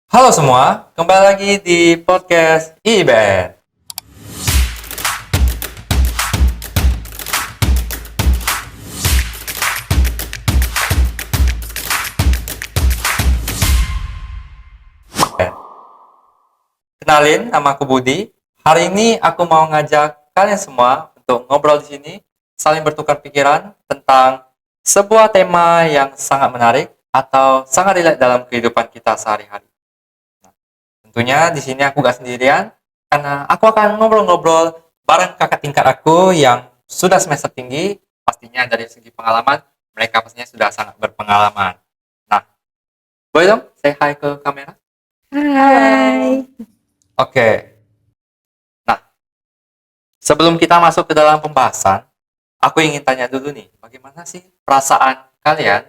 Halo semua, kembali lagi di podcast IBEN. Kenalin, nama aku Budi. Hari ini aku mau ngajak kalian semua untuk ngobrol di sini, saling bertukar pikiran tentang sebuah tema yang sangat menarik atau sangat relate dalam kehidupan kita sehari-hari. Nah, tentunya di sini aku gak sendirian, karena aku akan ngobrol-ngobrol bareng kakak tingkat aku yang sudah semester tinggi. Pastinya dari segi pengalaman, mereka pastinya sudah sangat berpengalaman. Nah, boleh dong say hi ke kamera? Hai. Oke. Nah, sebelum kita masuk ke dalam pembahasan, aku ingin tanya dulu nih, bagaimana sih perasaan kalian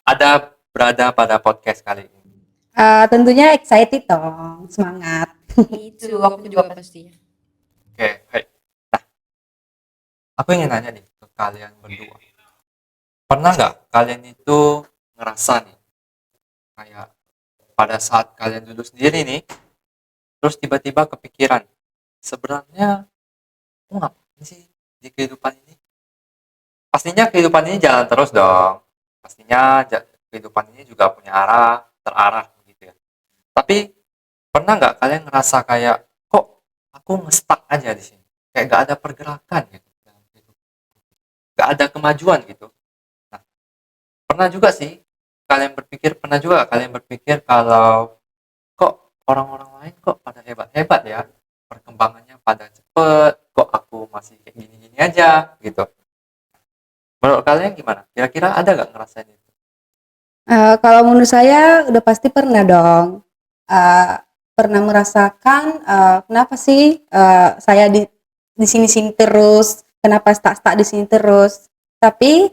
ada berada pada podcast kali ini? Tentunya excited dong, semangat. Itu aku juga pastinya. Oke, baik. Aku ingin nanya nih ke kalian berdua. Pernah nggak kalian itu ngerasa nih, kayak pada saat kalian duduk sendiri nih, terus tiba-tiba kepikiran, sebenarnya aku ngapain sih di kehidupan ini? Pastinya kehidupan ini jalan terus dong. Pastinya kehidupan ini juga punya arah, terarah gitu ya. Tapi pernah nggak kalian ngerasa kayak, kok aku ngestak aja di sini? Kayak nggak ada pergerakan gitu dalam hidup. Nggak ada kemajuan gitu. Nah, pernah juga sih pernah juga kalian berpikir kalau kok orang-orang lain kok pada hebat-hebat ya, perkembangannya pada cepet, kok aku masih kayak gini-gini aja gitu. Menurut kalian gimana? Kira-kira ada nggak ngerasain itu? Kalau menurut saya udah pasti pernah dong. Uh, Pernah merasakan kenapa sih saya di sini-sini terus, kenapa stuck di sini terus. Tapi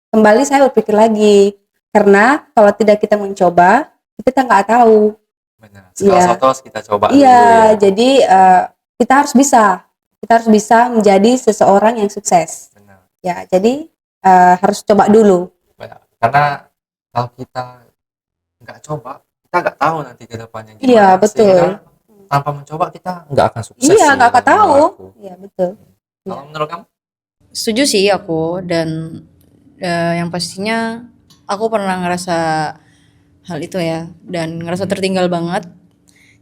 kembali saya berpikir lagi, karena kalau tidak kita mencoba, kita nggak tahu. Benar. Segala Iya, sesuatu harus kita coba dulu iya. ya. Jadi kita harus bisa menjadi seseorang yang sukses. Benar. Ya, jadi harus coba dulu. Benar. Karena kalau kita nggak coba, kita nggak tahu nanti ke depannya Iya, gimana. betul. Sehingga tanpa mencoba kita nggak akan sukses Iya, sih nggak akan menurut tahu. aku. Iya, betul. Kalau menurut kamu? Setuju sih aku dan yang pastinya aku pernah ngerasa hal itu ya dan ngerasa tertinggal banget.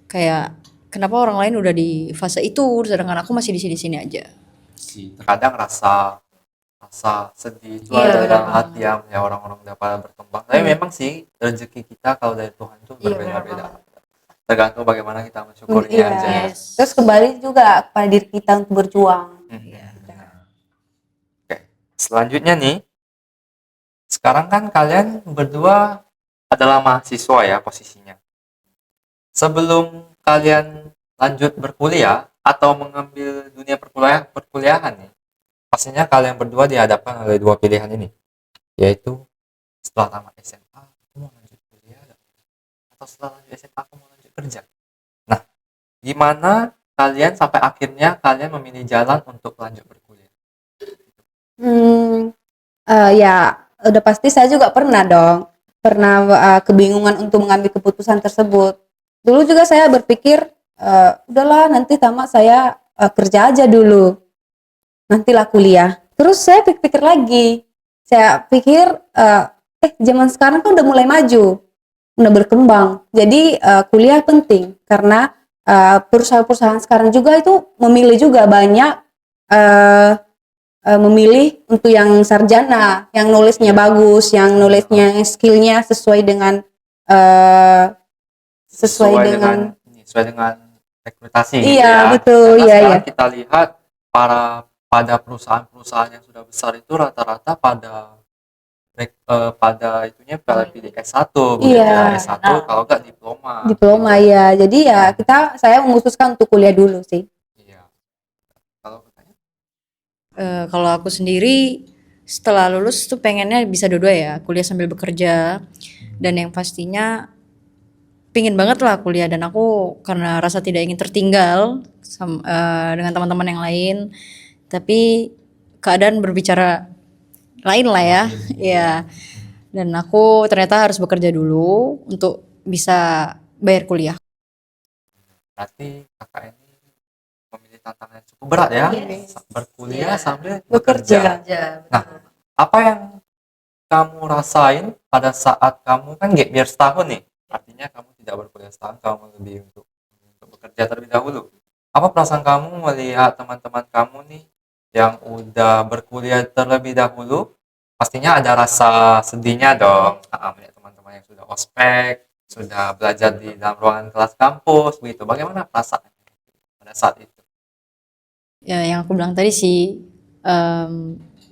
Kayak kenapa orang lain udah di fase itu sedangkan aku masih di sini-sini aja. Terkadang rasa rasa sedih itu Iya, ada benar dalam banget. hati ya orang-orang udah pada berkembang. Tapi memang sih rezeki kita kalau dari Tuhan itu Iya, berbeda-beda. benar Tergantung bagaimana kita mensyukurinya Iya. aja ya. Yes. Terus kembali juga kepada diri kita untuk berjuang. Iya. Oke, selanjutnya nih, sekarang kan kalian berdua adalah mahasiswa ya posisinya. Sebelum kalian lanjut berkuliah atau mengambil dunia perkuliahan nih, pastinya kalian berdua dihadapkan oleh dua pilihan ini, yaitu setelah tamat SMA aku mau lanjut kuliah atau setelah lanjut SMA aku mau lanjut kerja. Nah, gimana kalian sampai akhirnya kalian memilih jalan untuk lanjut berkuliah? Ya, udah pasti saya juga pernah dong. Pernah kebingungan untuk mengambil keputusan tersebut. Dulu juga saya berpikir, udahlah nanti tamat saya kerja aja dulu. Nantilah kuliah. Terus saya pikir lagi. Saya pikir, zaman sekarang kan udah mulai maju, udah berkembang. Jadi kuliah penting karena perusahaan-perusahaan sekarang juga itu memilih juga banyak memilih untuk yang sarjana, yang nulisnya bagus, yang nulisnya skillnya sesuai dengan uh, Sesuai dengan rekrutasi gitu iya ya. betul. Karena Iya, sekarang iya. kita lihat pada perusahaan-perusahaan yang sudah besar itu rata-rata pada itunya pada pilih S1 begitu Iya. ya. S1 kalau enggak diploma Diploma gitu. ya. Jadi ya saya memutuskan untuk kuliah dulu sih. Iya. Kalau bertanya, Kalau aku sendiri setelah lulus tuh pengennya bisa dua-dua ya, kuliah sambil bekerja dan yang pastinya pingin banget lah kuliah dan aku karena rasa tidak ingin tertinggal dengan teman-teman yang lain, tapi keadaan berbicara lain lah ya, ya. Dan aku ternyata harus bekerja dulu untuk bisa bayar kuliah. Berarti kakak ini memilih tantangan yang cukup berat ya, Yes. berkuliah Iya. sambil Bekerja. bekerja. Nah, apa yang kamu rasain pada saat kamu kan gap year setahun nih? Artinya kamu tidak berkuliah setahun, kamu lebih untuk bekerja terlebih dahulu. Apa perasaan kamu melihat teman-teman kamu nih yang udah berkuliah terlebih dahulu? Pastinya ada rasa sedihnya dong. Melihat teman-teman yang sudah ospek, sudah belajar di dalam ruangan kelas kampus, begitu. Bagaimana perasaan pada saat itu? Ya, yang aku bilang tadi sih,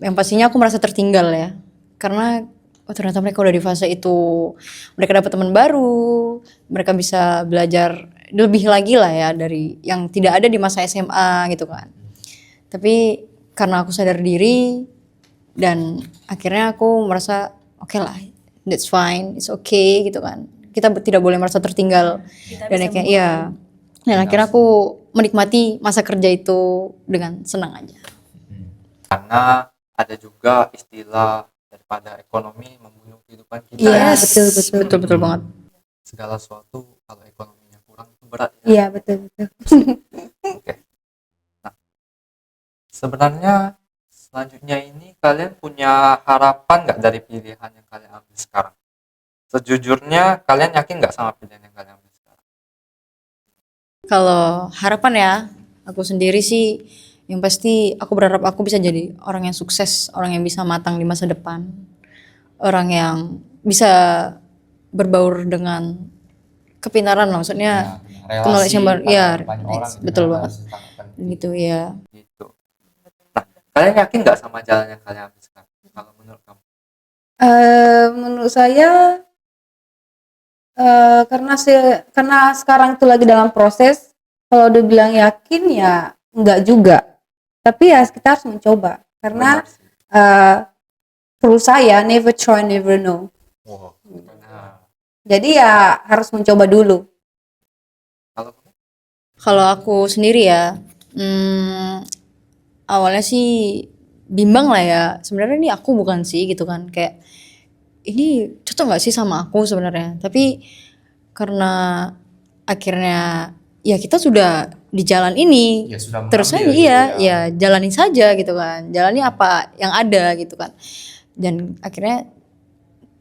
yang pastinya aku merasa tertinggal ya, karena oh ternyata mereka udah di fase itu, mereka dapat teman baru, mereka bisa belajar lebih lagi lah ya dari yang tidak ada di masa SMA gitu kan. Tapi karena aku sadar diri dan akhirnya aku merasa oke lah, that's fine, it's okay gitu kan. Kita tidak boleh merasa tertinggal dan akhirnya iya. Dan akhirnya aku menikmati masa kerja itu dengan senang aja. Karena ada juga istilah daripada ekonomi membunuh kehidupan kita ya. Iya, betul. banget. Segala sesuatu kalau ekonominya kurang itu berat ya. Iya, betul. Oke. Nah, sebenarnya selanjutnya ini kalian punya harapan nggak dari pilihan yang kalian ambil sekarang? Sejujurnya kalian yakin nggak sama pilihan yang kalian ambil sekarang? Kalau harapan ya, aku sendiri sih yang pasti aku berharap aku bisa jadi orang yang sukses, orang yang bisa matang di masa depan. Orang yang bisa berbaur dengan kepintaran lah, maksudnya knowledge yang baru, ya, betul banget. Gitu ya. Gitu. Nah, kalian yakin nggak sama jalan yang kalian ambil sekarang? Kalau menurut kamu? Menurut saya karena sekarang itu lagi dalam proses, kalau udah bilang yakin ya enggak juga. Tapi ya kita harus mencoba karena Benar sih. perlu saya never try never know. Wow, benar. Jadi ya harus mencoba dulu. Kalau Kalau aku sendiri ya, awalnya sih bimbang lah ya. Sebenarnya ini aku bukan sih gitu kan, kayak ini cocok nggak sih sama aku sebenarnya. Tapi karena akhirnya ya kita sudah di jalan ini, ya sudah terus aja mengambil gitu iya, ya. ya jalanin saja gitu kan. Jalani apa yang ada gitu kan. Dan akhirnya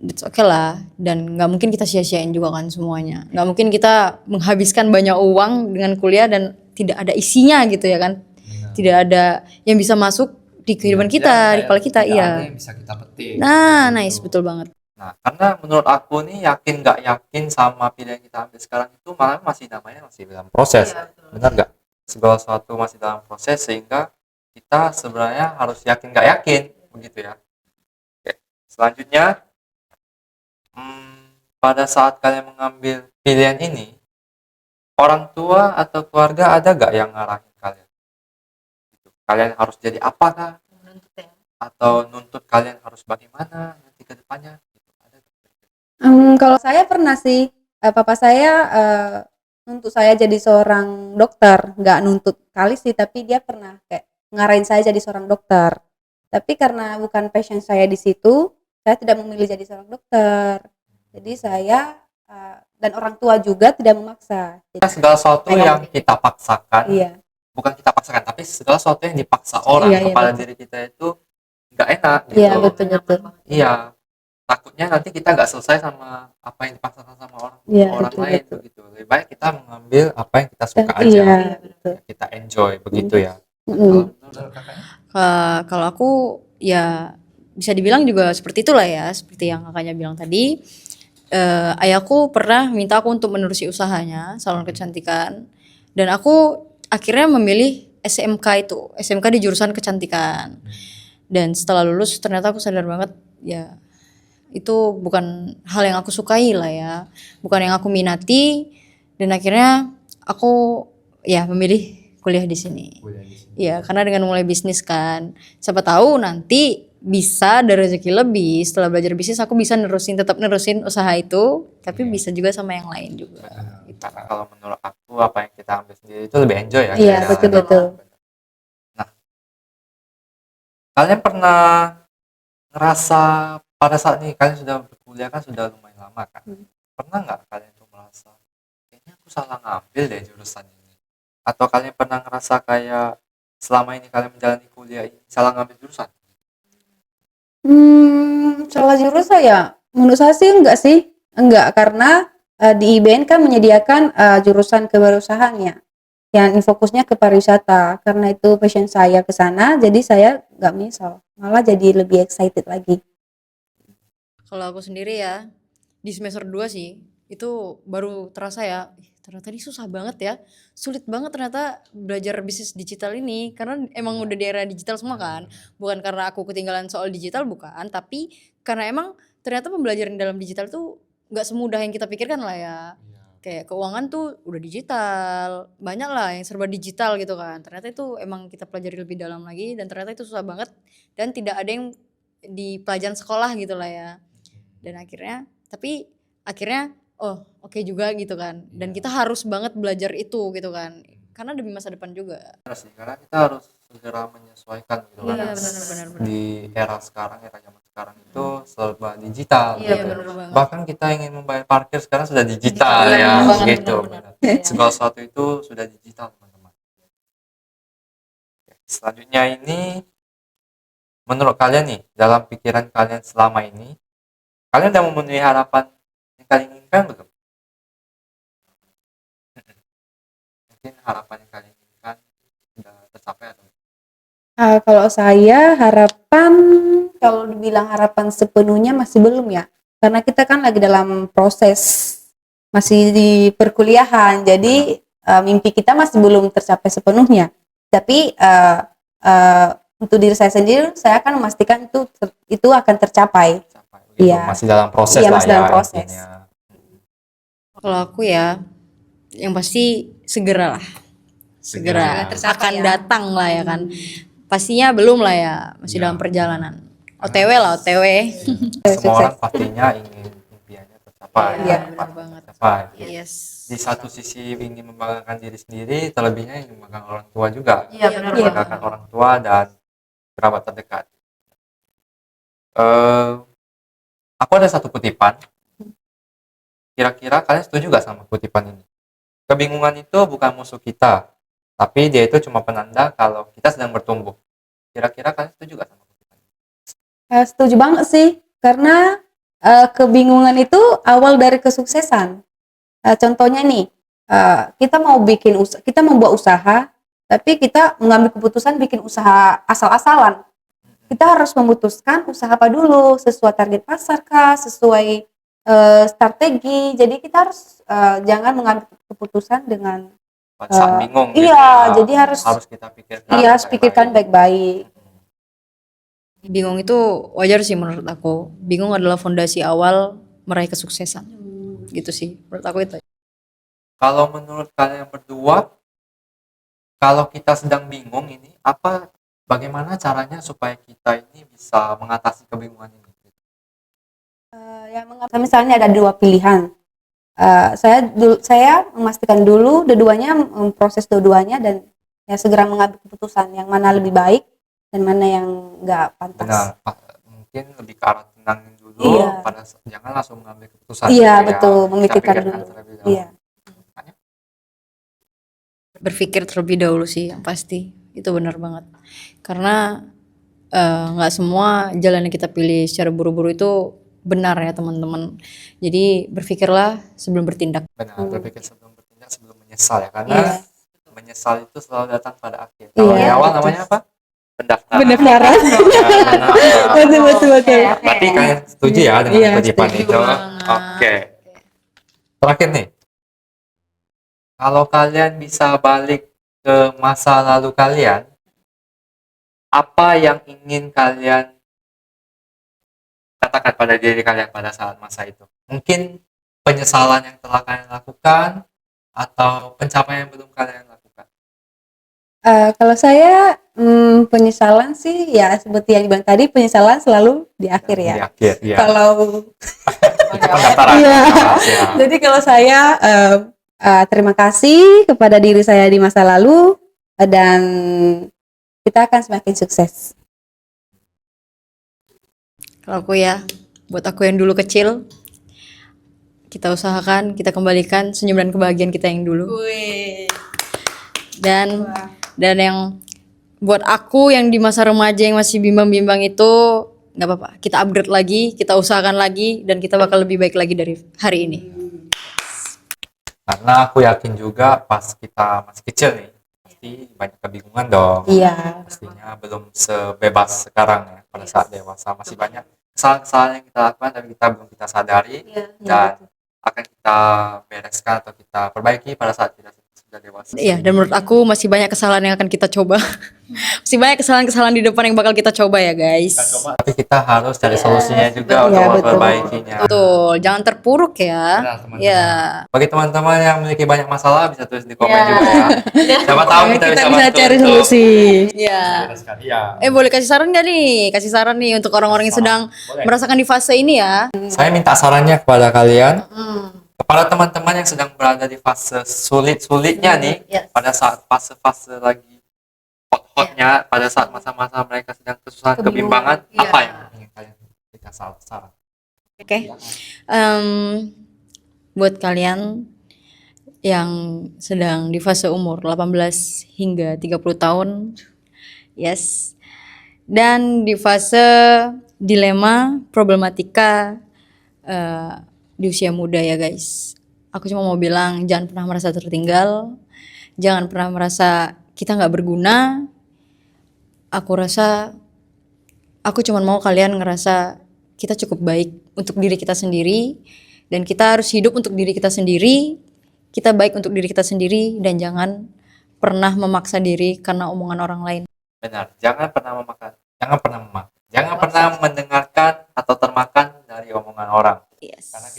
it's okay lah, dan nggak mungkin kita sia-siain juga kan semuanya, nggak mungkin kita menghabiskan banyak uang dengan kuliah dan tidak ada isinya gitu ya kan. Tidak ada yang bisa masuk di kehidupan kita, di kepala kita. Iya, yang bisa kita petik. nah Gitu. nice, betul banget. Nah, karena menurut aku nih yakin nggak yakin sama pilihan yang kita ambil sekarang itu malah masih namanya masih dalam proses. Benar nggak? Segala sesuatu masih dalam proses sehingga kita sebenarnya harus yakin nggak yakin begitu ya. Oke. Selanjutnya, pada saat kalian mengambil pilihan ini, orang tua atau keluarga ada nggak yang ngarahin kalian? Gitu. Kalian harus jadi apakah? Atau nuntut kalian harus bagaimana nanti ke depannya? Gitu. Ada nggak? Kalau saya pernah sih, papa saya nuntut saya jadi seorang dokter, nggak nuntut kali sih, tapi dia pernah kayak ngarahin saya jadi seorang dokter. Tapi karena bukan passion saya di situ, saya tidak memilih jadi seorang dokter. Jadi saya dan orang tua juga tidak memaksa. Jadi, Segala sesuatu yang kita paksakan, iya, bukan kita paksakan, tapi segala sesuatu yang dipaksa orang Iya, kepada betul. diri kita itu nggak enak gitu. iya betul. Iya, takutnya nanti kita nggak selesai sama apa yang dipaksakan sama orang Iya, orang betul, lain betul. begitu. Lebih baik kita mengambil apa yang kita suka aja, Iya, betul. kita enjoy begitu ya. Mm. Kalau menurut kakaknya? Kalau aku ya bisa dibilang juga seperti itulah ya, seperti yang kakaknya bilang tadi. Ayahku pernah minta aku untuk menerusi usahanya salon kecantikan, dan aku akhirnya memilih SMK itu, SMK di jurusan kecantikan. Dan setelah lulus ternyata aku sadar banget ya itu bukan hal yang aku sukai lah ya, bukan yang aku minati, dan akhirnya aku ya memilih kuliah di sini. Iya, karena dengan mulai bisnis kan, siapa tahu nanti bisa ada rezeki lebih setelah belajar bisnis, aku bisa tetap nerusin usaha itu, tapi bisa juga sama yang lain juga. Karena kalau menurut aku apa yang kita ambil sendiri itu lebih enjoy ya. Iya, kita betul. Nah, kalian pernah ngerasa pada saat ini kalian sudah berkuliah kan sudah lumayan lama kan? Pernah nggak kalian tuh ngerasa kayaknya aku salah ngambil deh jurusan ini, atau kalian pernah ngerasa kayak selama ini kalian menjalani kuliah ini salah ngambil jurusan? Salah jurusan ya? Menurut saya sih enggak sih. Enggak, karena di IBN kan menyediakan jurusan kewirausahaan ya. Yang fokusnya ke pariwisata. Karena itu passion saya ke sana, jadi saya enggak menyesal. Malah jadi lebih excited lagi. Kalau aku sendiri ya, di semester 2 sih, itu baru terasa ya, ternyata ini susah banget ya. Sulit banget ternyata belajar bisnis digital ini, karena emang udah di era digital semua kan. Bukan karena aku ketinggalan soal digital, bukan, tapi karena emang ternyata pembelajaran dalam digital tuh nggak semudah yang kita pikirkan lah ya. Kayak keuangan tuh udah digital, banyak lah yang serba digital gitu kan. Ternyata itu emang kita pelajari lebih dalam lagi, dan ternyata itu susah banget, dan tidak ada yang di pelajaran sekolah gitu lah ya. Dan akhirnya oh oke juga gitu kan, dan kita harus banget belajar itu gitu kan, karena demi masa depan juga. Benar sih, karena kita harus segera menyesuaikan gitu kan. Iya, benar. Di era sekarang, era zaman sekarang itu serba digital Iya, gitu. benar banget. Bahkan kita ingin membayar parkir sekarang sudah digital Iya, ya, benar banget, gitu. benar. Segala sesuatu itu sudah digital, teman-teman. Selanjutnya ini, menurut kalian nih, dalam pikiran kalian selama ini, kalian udah memenuhi harapan yang kalian inginkan belum? Mungkin harapan yang kalian inginkan sudah tercapai atau belum? Kalau saya harapan, kalau dibilang harapan sepenuhnya masih belum ya. Karena kita kan lagi dalam proses, masih di perkuliahan. Jadi mimpi kita masih belum tercapai sepenuhnya. Tapi untuk diri saya sendiri, saya akan memastikan itu akan tercapai. Tercapai, begitu. Iya. Masih dalam proses Iya, lah masih ya dalam proses. intinya. Kalau aku ya, yang pasti segera lah, segera tercapai akan ya. datang lah ya kan. Pastinya belum lah ya, masih Iya. dalam perjalanan. OTW lah, OTW. Semua Sukses. orang pastinya ingin impiannya tercapai. Iya, harapannya benar banget. tercapai. Yes. Di satu sisi ingin membanggakan diri sendiri, terlebihnya ingin membanggakan orang tua juga. Iya, benar Membanggakan banget. orang tua dan kerabat terdekat. Eh, aku ada satu kutipan. Kira-kira kalian setuju gak sama kutipan ini? Kebingungan itu bukan musuh kita, tapi dia itu cuma penanda kalau kita sedang bertumbuh. Kira-kira kalian setuju gak sama kutipan ini? Setuju banget sih, karena kebingungan itu awal dari kesuksesan. Contohnya nih, kita kita mau buat usaha, tapi kita mengambil keputusan bikin usaha asal-asalan. Kita harus memutuskan usaha apa dulu, sesuai target pasar kah, sesuai strategi. Jadi kita harus jangan mengambil keputusan dengan Pada saat bingung gitu iya, ya, jadi harus kita pikirkan harus pikirkan baik-baik. Bingung itu wajar sih menurut aku. Bingung adalah fondasi awal meraih kesuksesan. Gitu sih menurut aku itu. Kalau menurut kalian berdua, kalau kita sedang bingung ini, bagaimana caranya supaya kita ini bisa mengatasi kebingungan ini? Misalnya ada dua pilihan. Saya memastikan dulu dua-duanya, memproses dua-duanya dan ya segera mengambil keputusan yang mana lebih baik dan mana yang enggak pantas. Benar, mungkin lebih ke arah tenangin dulu, Iya. jangan langsung mengambil keputusan. Iya, gitu ya. betul, Kita memikirkan pikirkan dulu. terlebih dahulu. Iya. Berpikir terlebih dahulu sih yang pasti. Itu benar banget. Karena nggak semua jalan yang kita pilih secara buru-buru itu benar ya teman-teman. Jadi berpikirlah sebelum bertindak. Benar, berpikir sebelum bertindak, sebelum menyesal ya, karena Iya. menyesal itu selalu datang pada akhir. Kalau Iya, di awal betul. namanya apa? Pendaftaran. Pendaftaran. Ya, benar. Betul. Berarti kalian setuju ya dengan Iya, kutipan setuju itu? banget. Oke. Terakhir nih, kalau kalian bisa balik ke masa lalu kalian, apa yang ingin kalian katakan pada diri kalian pada saat masa itu? Mungkin penyesalan yang telah kalian lakukan atau pencapaian yang belum kalian lakukan? Kalau saya penyesalan sih ya seperti yang dibilang tadi, penyesalan selalu di akhir ya. Di akhir, ya. Kalau Itu pendaftaran. Iya. Ya. jadi kalau saya terima kasih kepada diri saya di masa lalu dan kita akan semakin sukses. Kalau aku ya, buat aku yang dulu kecil, kita usahakan, kita kembalikan senyum dan kebahagiaan kita yang dulu. Dan yang buat aku yang di masa remaja yang masih bimbang-bimbang itu nggak apa-apa, kita upgrade lagi, kita usahakan lagi, dan kita bakal lebih baik lagi dari hari ini. Karena aku yakin juga pas kita masih kecil nih, pasti banyak kebingungan dong. Iya. Pastinya belum sebebas sekarang ya. Pada saat dewasa masih banyak kesalahan-kesalahan yang kita lakukan tapi kita sadari dan akan kita bereskan atau kita perbaiki pada saat kita sudah dewasa. Iya, dan menurut aku masih banyak kesalahan yang akan kita coba. Masih banyak kesalahan-kesalahan di depan yang bakal kita coba ya guys. Tapi kita harus cari solusinya juga untuk Iya, betul. memperbaikinya. Betul, jangan terpuruk ya. Benar, teman-teman. Ya. Bagi teman-teman yang memiliki banyak masalah bisa tulis di komen juga ya. Siapa tahu kita bisa bisa bantu cari untuk- solusi. Ya. Benar sekali, ya. Boleh kasih saran nggak nih? Kasih saran nih untuk orang-orang yang sedang Boleh. merasakan di fase ini ya. Saya minta sarannya kepada kalian, kepada teman-teman yang sedang berada di fase sulit-sulitnya nih, Yes. pada saat fase-fase lagi hot-hotnya, pada saat masa-masa mereka sedang kesusahan, kebimbangan, apa yang ingin kalian berikan saran? Oke. Buat kalian yang sedang di fase umur 18 hingga 30 tahun, yes. Dan di fase dilema, problematika di usia muda ya guys. Aku cuma mau bilang jangan pernah merasa tertinggal, jangan pernah merasa kita nggak berguna. Aku rasa aku cuma mau kalian ngerasa kita cukup baik untuk diri kita sendiri, dan kita harus hidup untuk diri kita sendiri. Kita baik untuk diri kita sendiri dan jangan pernah memaksa diri karena omongan orang lain. Benar, jangan pernah mendengarkan atau termakan dari omongan orang. Yes. Karena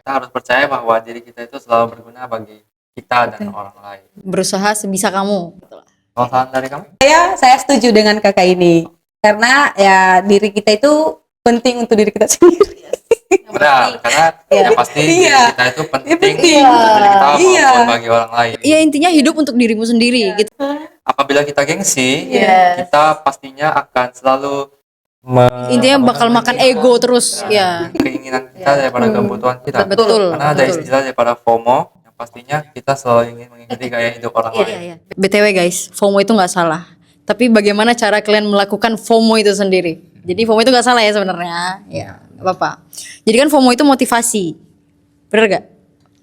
kita harus percaya bahwa diri kita itu selalu berguna bagi kita dan orang lain. Berusaha sebisa kamu. Kalau saran dari kamu? Saya setuju dengan kakak ini. Karena ya diri kita itu penting untuk diri kita sendiri. Benar, karena yang pasti diri Iya. kita itu penting penting. untuk diri kita Iya. maupun bagi orang lain. Ya intinya hidup untuk dirimu sendiri gitu. Apabila kita gengsi, Yes. kita pastinya akan selalu Intinya bakal makan ego terus ya. keinginan kita daripada kebutuhan kita. Betul. Karena ada betul. istilah daripada FOMO, yang pastinya kita selalu ingin mengikuti gaya hidup orang lain. Iya. BTW guys, FOMO itu nggak salah. Tapi bagaimana cara kalian melakukan FOMO itu sendiri? Jadi FOMO itu nggak salah ya sebenarnya. Ya, nggak apa-apa. Jadi kan FOMO itu motivasi, bener gak?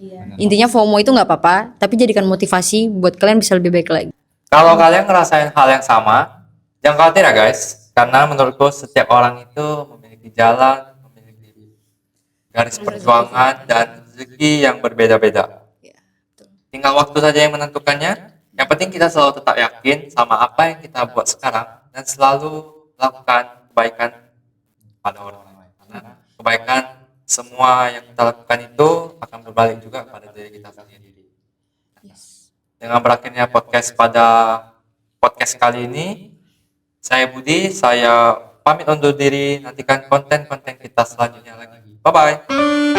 Iya. Intinya FOMO itu nggak apa-apa, tapi jadikan motivasi buat kalian bisa lebih baik lagi. Kalau kalian ngerasain hal yang sama, jangan khawatir ya guys. Karena menurutku setiap orang itu memiliki jalan, memiliki garis perjuangan dan rezeki yang berbeda-beda. Tinggal waktu saja yang menentukannya. Yang penting kita selalu tetap yakin sama apa yang kita buat sekarang dan selalu melakukan kebaikan pada orang lain. Karena kebaikan semua yang kita lakukan itu akan berbalik juga pada diri kita sendiri. Dengan berakhirnya podcast kali ini, saya Budi, saya pamit undur diri. Nantikan konten-konten kita selanjutnya lagi. Bye-bye.